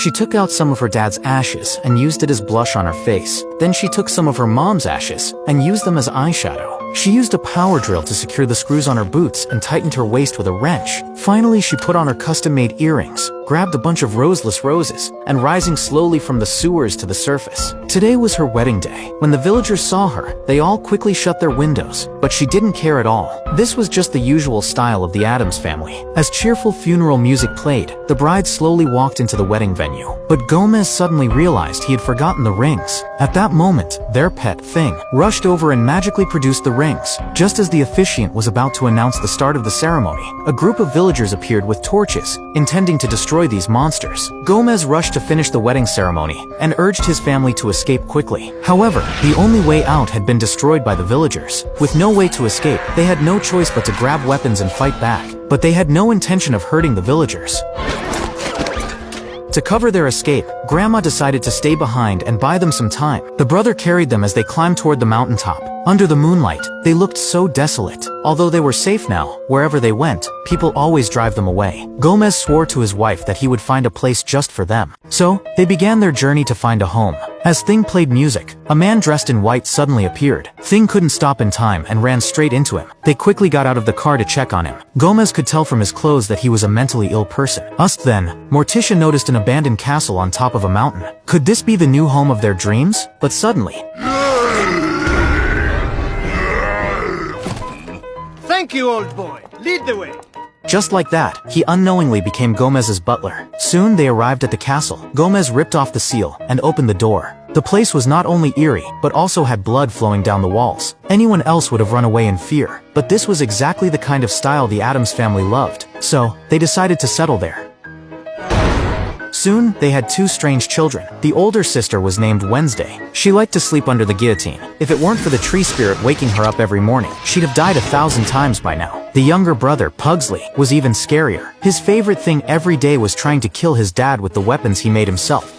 She took out some of her dad's ashes and used it as blush on her face. Then she took some of her mom's ashes and used them as eyeshadow. She used a power drill to secure the screws on her boots and tightened her waist with a wrench. Finally, she put on her custom-made earrings, grabbed a bunch of roseless roses, and rising slowly from the sewers to the surface. Today was her wedding day. When the villagers saw her, they all quickly shut their windows, but she didn't care at all. This was just the usual style of the Addams family. As cheerful funeral music played, the bride slowly walked into the wedding venue. But Gomez suddenly realized he had forgotten the rings. At that moment, their pet Thing rushed over and magically produced the rings. Just as the officiant was about to announce the start of the ceremony, a group of villagers appeared with torches, intending to destroy these monsters. Gomez rushed to finish the wedding ceremony and urged his family to escape quickly. However, the only way out had been destroyed by the villagers. With no way to escape, they had no choice but to grab weapons and fight back. But they had no intention of hurting the villagers. To cover their escape, Grandma decided to stay behind and buy them some time. The brother carried them as they climbed toward the mountaintop. Under the moonlight, they looked so desolate. Although they were safe now, wherever they went, people always drive them away. Gomez swore to his wife that he would find a place just for them. So, they began their journey to find a home. As Thing played music, a man dressed in white suddenly appeared. Thing couldn't stop in time and ran straight into him. They quickly got out of the car to check on him. Gomez could tell from his clothes that he was a mentally ill person. Just then, Morticia noticed an abandoned castle on top of a mountain. Could this be the new home of their dreams? But suddenly, "Thank you, old boy. Lead the way." just like that, he unknowingly became Gomez's butler. Soon they arrived at the castle. Gomez ripped off the seal and opened the door. The place was not only eerie, but also had blood flowing down the walls. Anyone else would have run away in fear. But this was exactly the kind of style the Addams family loved. So, they decided to settle there. Soon, they had two strange children. The older sister was named Wednesday. She liked to sleep under the guillotine. If it weren't for the tree spirit waking her up every morning, she'd have died 1,000 times by now. The younger brother, Pugsley, was even scarier. His favorite thing every day was trying to kill his dad with the weapons he made himself.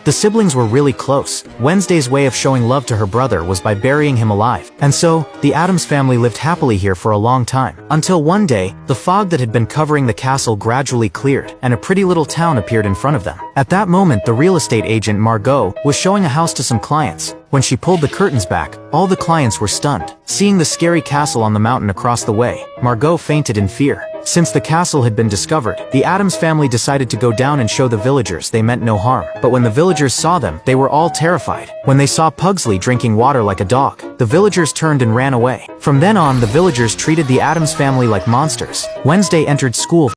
The siblings were really close. Wednesday's way of showing love to her brother was by burying him alive. And so, the Addams family lived happily here for a long time. Until one day, the fog that had been covering the castle gradually cleared, and a pretty little town appeared in front of them. At that moment, the real estate agent, Margot, was showing a house to some clients. When she pulled the curtains back, all the clients were stunned. Seeing the scary castle on the mountain across the way, Margot fainted in fear. Since the castle had been discovered, the Addams family decided to go down and show the villagers they meant no harm. But when the villagers saw them, they were all terrified. When they saw Pugsley drinking water like a dog, the villagers turned and ran away. From then on, the villagers treated the Addams family like monsters. Wednesday entered school